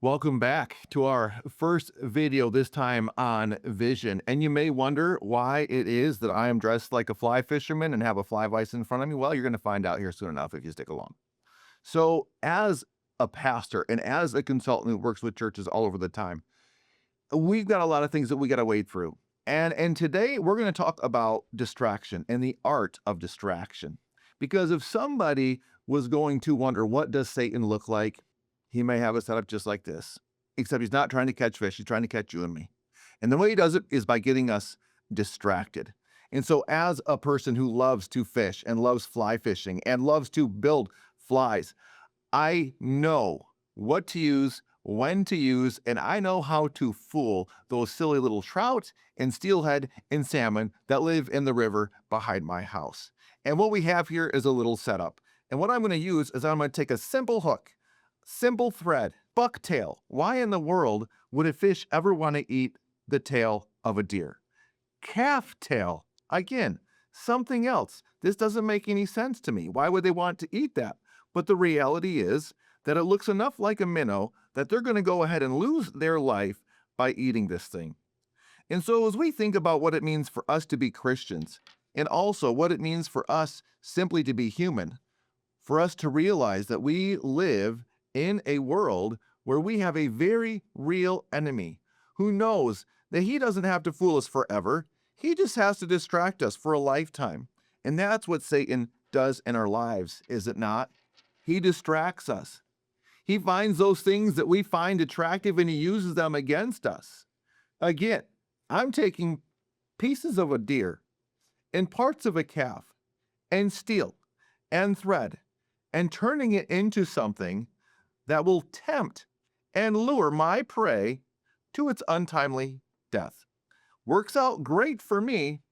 Welcome back to our first video, this time on vision. And you may wonder why it is that I am dressed like a fly fisherman and have a fly vise in front of me. Well, you're going to find out here soon enough if you stick along. So, as a pastor and as a consultant who works with churches all over the time, we've got a lot of things that we got to wade through. And today we're going to talk about distraction and the art of distraction. Because if somebody was going to wonder, what does Satan look like? He may have it set up just like this, except he's not trying to catch fish. He's trying to catch you and me. And the way he does it is by getting us distracted. And so as a person who loves to fish and loves fly fishing and loves to build flies, I know what to use, when to use, and I know how to fool those silly little trout and steelhead and salmon that live in the river behind my house. And what we have here is a little setup. And what I'm going to use is I'm going to take a simple hook, simple thread, bucktail. Why in the world would a fish ever want to eat the tail of a deer? Calf tail. Again, something else. This doesn't make any sense to me. Why would they want to eat that? But the reality is that it looks enough like a minnow that they're going to go ahead and lose their life by eating this thing. And so as we think about what it means for us to be Christians, and also what it means for us simply to be human, for us to realize that we live in a world where we have a very real enemy who knows that he doesn't have to fool us forever. He just has to distract us for a lifetime. And that's what Satan does in our lives, is it not? He distracts us. He finds those things that we find attractive and he uses them against us. Again, I'm taking pieces of a deer and parts of a calf and steel and thread and turning it into something that will tempt and lure my prey to its untimely death. Works out great for me,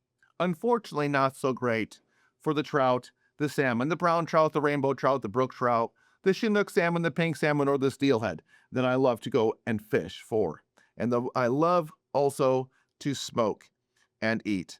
unfortunately not so great for the trout, the salmon, the brown trout, the rainbow trout, the brook trout, the Chinook salmon, the pink salmon, or the steelhead that I love to go and fish for. And I love also to smoke and eat.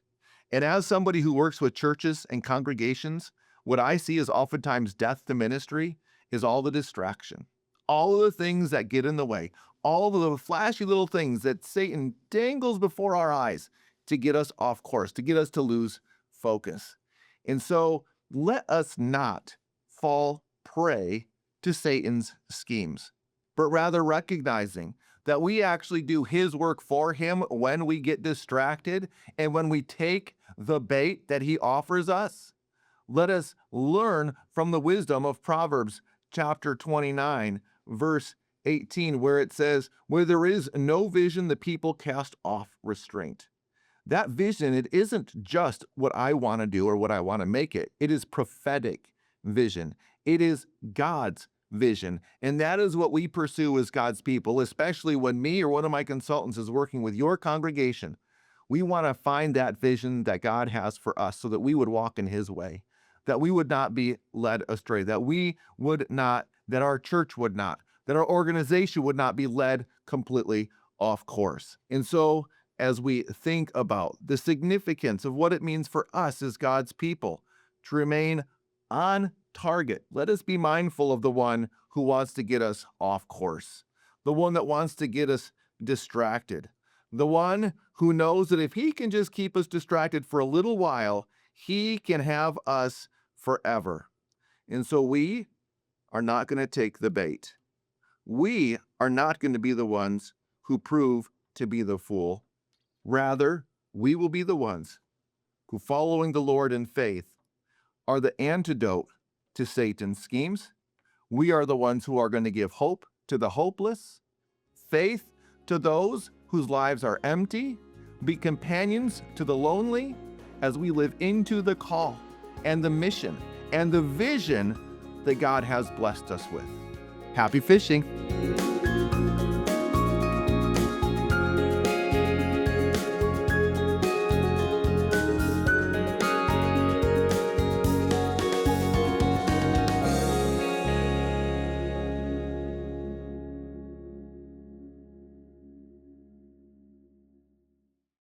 And as somebody who works with churches and congregations, what I see is oftentimes death to ministry is all the distraction. All of the things that get in the way, all of the flashy little things that Satan dangles before our eyes to get us off course, to get us to lose focus. And so let us not fall prey to Satan's schemes, but rather recognizing that we actually do his work for him when we get distracted and when we take the bait that he offers us. Let us learn from the wisdom of Proverbs chapter 29, verse 18, where it says, where there is no vision, the people cast off restraint. That vision, it isn't just what I want to do or what I want to make it. It is prophetic vision. It is God's vision. And that is what we pursue as God's people, especially when me or one of my consultants is working with your congregation. We want to find that vision that God has for us so that we would walk in his way, that we would not be led astray, that we would not, that our church would not, that our organization would not be led completely off course. And so as we think about the significance of what it means for us as God's people to remain on target, let us be mindful of the one who wants to get us off course, the one that wants to get us distracted, the one who knows that if he can just keep us distracted for a little while, he can have us forever. And so we are not going to take the bait. We are not going to be the ones who prove to be the fool. Rather, we will be the ones who, following the Lord in faith, are the antidote to Satan's schemes. We are the ones who are going to give hope to the hopeless, faith to those whose lives are empty, be companions to the lonely as we live into the call and the mission and the vision that God has blessed us with. Happy fishing!